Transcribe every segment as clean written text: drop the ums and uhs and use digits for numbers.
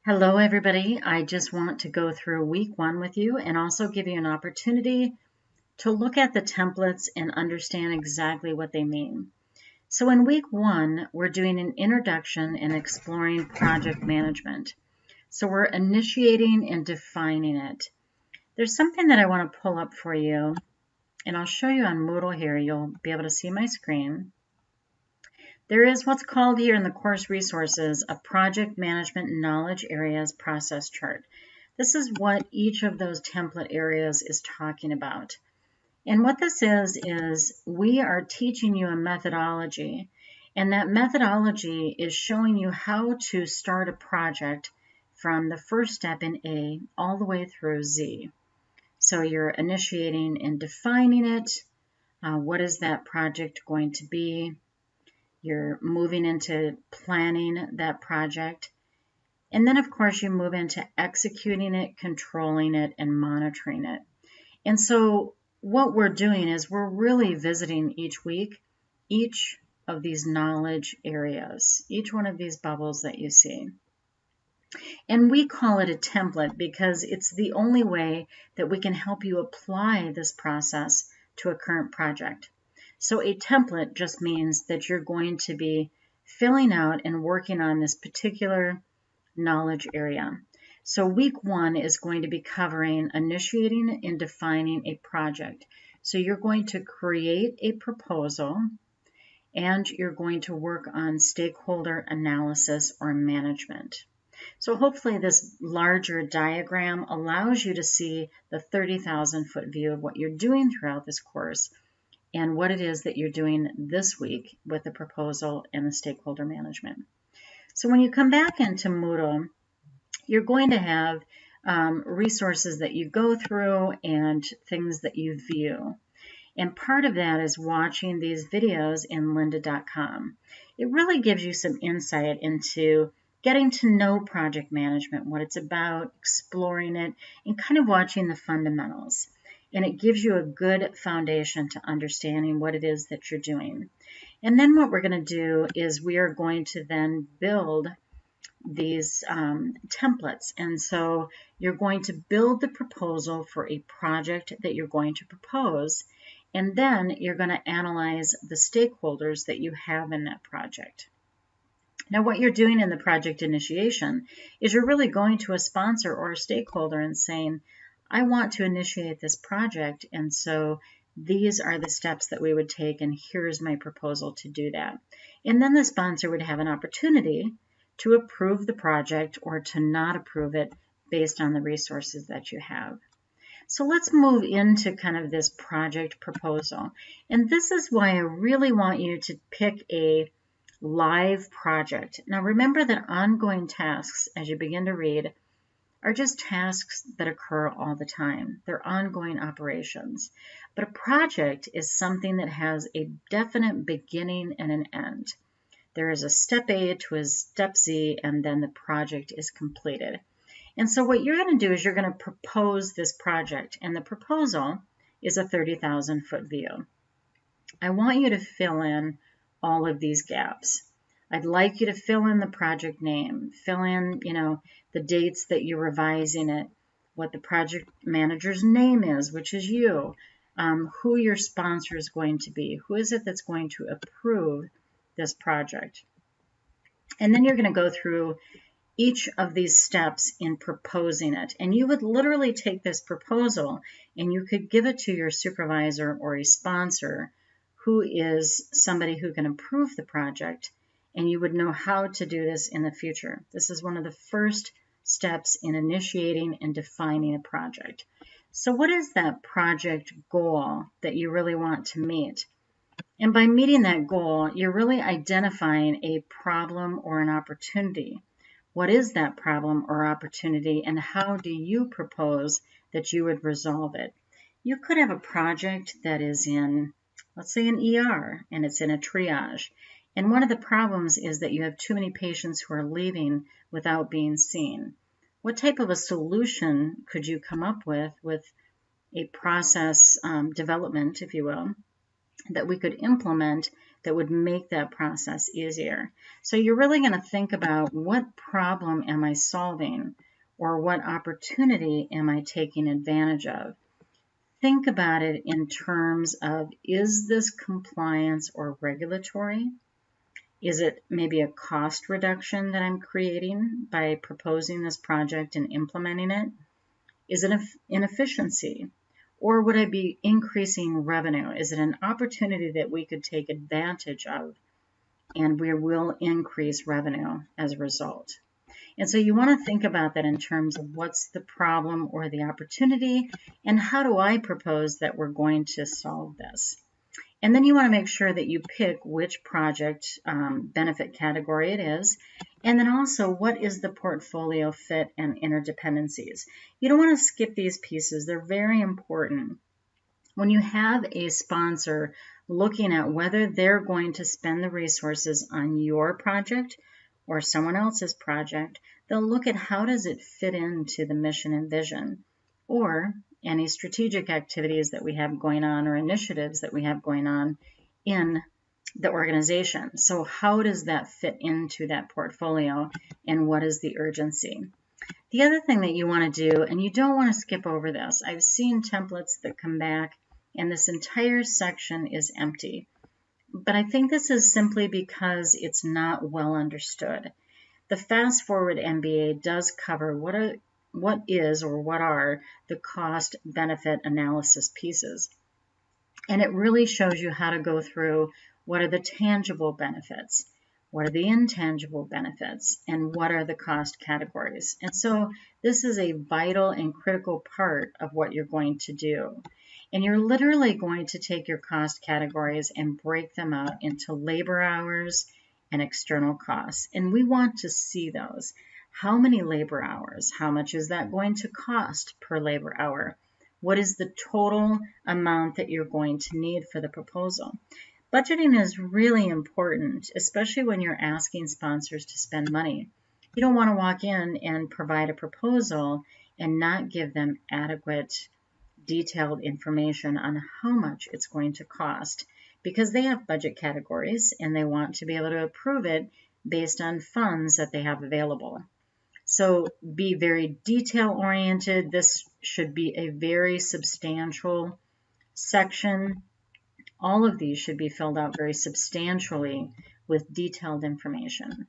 Hello, everybody. I just want to go through week one with you and also give you an opportunity to look at the templates and understand exactly what they mean. So in week one, we're doing an introduction and exploring project management. So we're initiating and defining it. There's something that I want to pull up for you, and I'll show you on Moodle here. You'll be able to see my screen. There is what's called here in the course resources a project management knowledge areas process chart. This is what each of those template areas is talking about. And what this is we are teaching you a methodology, and that methodology is showing you how to start a project from the first step in A all the way through Z. So you're initiating and defining it. What is that project going to be? You're moving into planning that project. And then, of course, you move into executing it, controlling it, and monitoring it. And so what we're doing is we're really visiting each week each of these knowledge areas, each one of these bubbles that you see. And we call it a template because it's the only way that we can help you apply this process to a current project. So a template just means that you're going to be filling out and working on this particular knowledge area. So week one is going to be covering initiating and defining a project. So you're going to create a proposal and you're going to work on stakeholder analysis or management. So hopefully this larger diagram allows you to see the 30,000-foot view of what you're doing throughout this course and what it is that you're doing this week with the proposal and the stakeholder management. So when you come back into Moodle, you're going to have resources that you go through and things that you view. And part of that is watching these videos in lynda.com. It really gives you some insight into getting to know project management, what it's about, exploring it, and kind of watching the fundamentals. And it gives you a good foundation to understanding what it is that you're doing. And then what we're going to do is we are going to then build these templates. And so you're going to build the proposal for a project that you're going to propose. And then you're going to analyze the stakeholders that you have in that project. Now, what you're doing in the project initiation is you're really going to a sponsor or a stakeholder and saying, I want to initiate this project, and so these are the steps that we would take, and here's my proposal to do that. And then the sponsor would have an opportunity to approve the project or to not approve it based on the resources that you have. So let's move into kind of this project proposal. And this is why I really want you to pick a live project. Now remember that ongoing tasks, as you begin to read, are just tasks that occur all the time. They're ongoing operations. But a project is something that has a definite beginning and an end. There is a step A to a step Z, and then the project is completed. And so what you're going to do is you're going to propose this project, and the proposal is a 30,000-foot view. I want you to fill in all of these gaps. I'd like you to fill in the project name, fill in, the dates that you're revising it, what the project manager's name is, which is you, who your sponsor is going to be, who is it that's going to approve this project. And then you're going to go through each of these steps in proposing it. And you would literally take this proposal and you could give it to your supervisor or a sponsor who is somebody who can approve the project, and you would know how to do this in the future. This is one of the first steps in initiating and defining a project. So what is that project goal that you really want to meet? And by meeting that goal, you're really identifying a problem or an opportunity. What is that problem or opportunity, and how do you propose that you would resolve it? You could have a project that is in, let's say, an ER, and it's in a triage. And one of the problems is that you have too many patients who are leaving without being seen. What type of a solution could you come up with a process development, if you will, that we could implement that would make that process easier. So you're really going to think about, what problem am I solving, or what opportunity am I taking advantage of? Think about it in terms of, is this compliance or regulatory? Is it maybe a cost reduction that I'm creating by proposing this project and implementing it? Is it an inefficiency? Or would I be increasing revenue? Is it an opportunity that we could take advantage of, and we will increase revenue as a result? And so you want to think about that in terms of, what's the problem or the opportunity, and how do I propose that we're going to solve this? And then you want to make sure that you pick which project benefit category it is, and then also, what is the portfolio fit and interdependencies. You don't want to skip these pieces. They're very important. When you have a sponsor looking at whether they're going to spend the resources on your project or someone else's project, they'll look at, how does it fit into the mission and vision, or any strategic activities that we have going on, or initiatives that we have going on in the organization. So how does that fit into that portfolio, and what is the urgency? The other thing that you want to do, and you don't want to skip over this, I've seen templates that come back and this entire section is empty. But I think this is simply because it's not well understood. The Fast Forward MBA does cover what are the cost benefit analysis pieces. And it really shows you how to go through, what are the tangible benefits, what are the intangible benefits, and what are the cost categories. And so this is a vital and critical part of what you're going to do. And you're literally going to take your cost categories and break them out into labor hours and external costs. And we want to see those. How many labor hours? How much is that going to cost per labor hour? What is the total amount that you're going to need for the proposal? Budgeting is really important, especially when you're asking sponsors to spend money. You don't want to walk in and provide a proposal and not give them adequate, detailed information on how much it's going to cost, because they have budget categories and they want to be able to approve it based on funds that they have available. So be very detail oriented. This should be a very substantial section. All of these should be filled out very substantially with detailed information.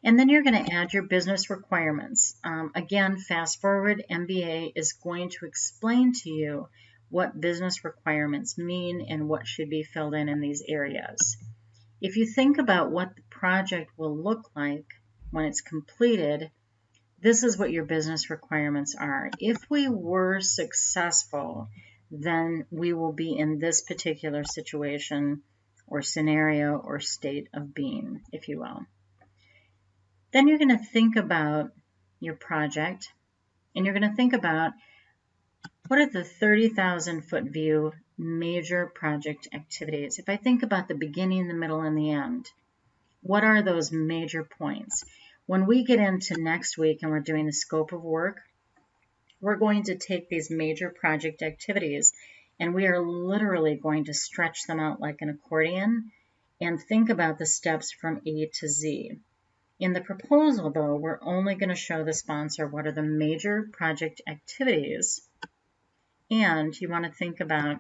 And then you're going to add your business requirements. Again, Fast Forward MBA is going to explain to you what business requirements mean and what should be filled in these areas. If you think about what the project will look like when it's completed, this is what your business requirements are. If we were successful, then we will be in this particular situation or scenario or state of being, if you will. Then you're going to think about your project, and you're going to think about, what are the 30,000 foot view major project activities? If I think about the beginning, the middle, and the end, what are those major points? When we get into next week and we're doing the scope of work, we're going to take these major project activities and we are literally going to stretch them out like an accordion and think about the steps from A to Z. In the proposal, though, we're only going to show the sponsor what are the major project activities, and you want to think about,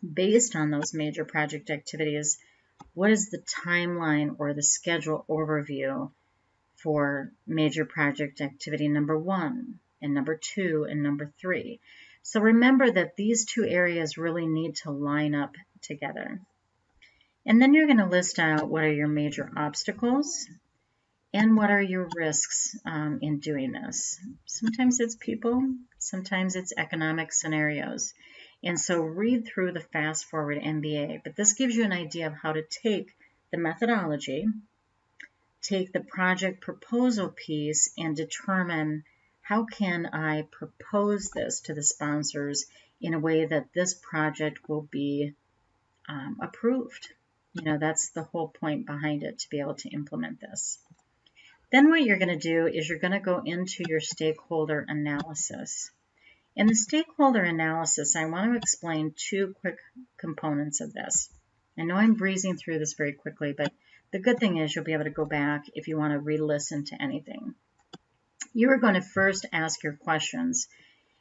based on those major project activities, what is the timeline or the schedule overview for major project activity number 1 and number 2 and number 3. So remember that these two areas really need to line up together. And then you're going to list out what are your major obstacles and what are your risks in doing this. Sometimes it's people, sometimes it's economic scenarios. And so read through the Fast Forward MBA, but this gives you an idea of how to take the methodology, take the project proposal piece, and determine, how can I propose this to the sponsors in a way that this project will be approved. You know, that's the whole point behind it, to be able to implement this. Then what you're going to do is you're going to go into your stakeholder analysis. In the stakeholder analysis, I want to explain two quick components of this. I know I'm breezing through this very quickly, but the good thing is you'll be able to go back if you want to re-listen to anything. You are going to first ask your questions,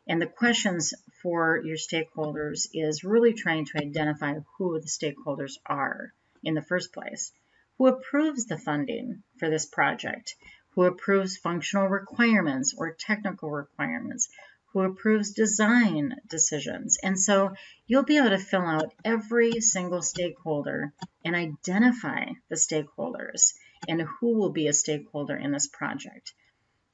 and the questions for your stakeholders is really trying to identify who the stakeholders are in the first place. Who approves the funding for this project? Who approves functional requirements or technical requirements? Who approves design decisions? And so you'll be able to fill out every single stakeholder and identify the stakeholders and who will be a stakeholder in this project.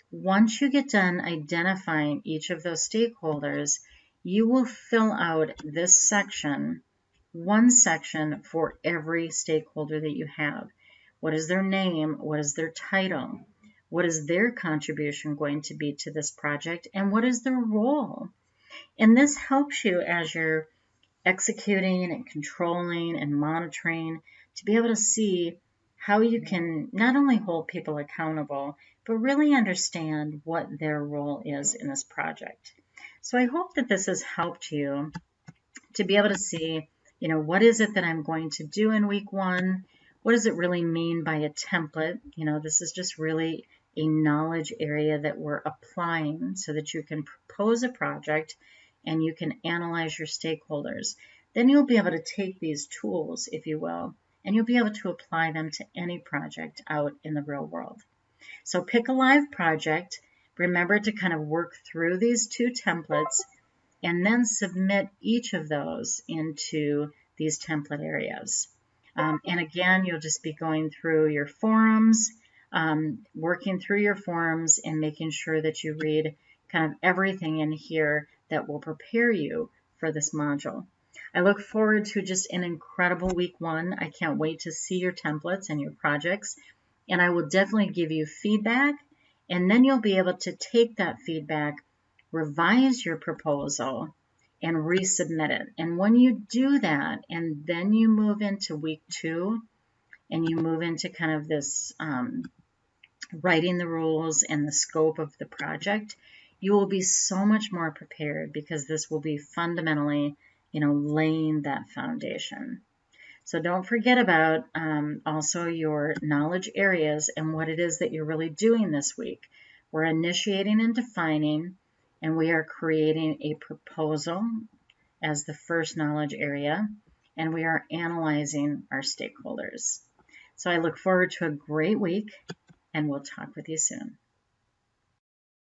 Once you get done identifying each of those stakeholders, you will fill out this section, one section for every stakeholder that you have. What is their name? What is their title? What is their contribution going to be to this project? And what is their role? And this helps you as you're executing and controlling and monitoring to be able to see how you can not only hold people accountable, but really understand what their role is in this project. So I hope that this has helped you to be able to see, what is it that I'm going to do in week one? What does it really mean by a template? This is just really a knowledge area that we're applying so that you can propose a project and you can analyze your stakeholders. Then you'll be able to take these tools, if you will, and you'll be able to apply them to any project out in the real world. So pick a live project. Remember to kind of work through these two templates and then submit each of those into these template areas. And again, you'll just be going through your forums, working through your forums and making sure that you read kind of everything in here that will prepare you for this module. I look forward to just an incredible week one. I can't wait to see your templates and your projects, and I will definitely give you feedback, and then you'll be able to take that feedback, revise your proposal, and resubmit it. And when you do that, and then you move into week two, and you move into kind of this writing the rules and the scope of the project, you will be so much more prepared because this will be fundamentally, laying that foundation. So don't forget about also your knowledge areas and what it is that you're really doing this week. We're initiating and defining, and we are creating a proposal as the first knowledge area, and we are analyzing our stakeholders. So I look forward to a great week, and we'll talk with you soon.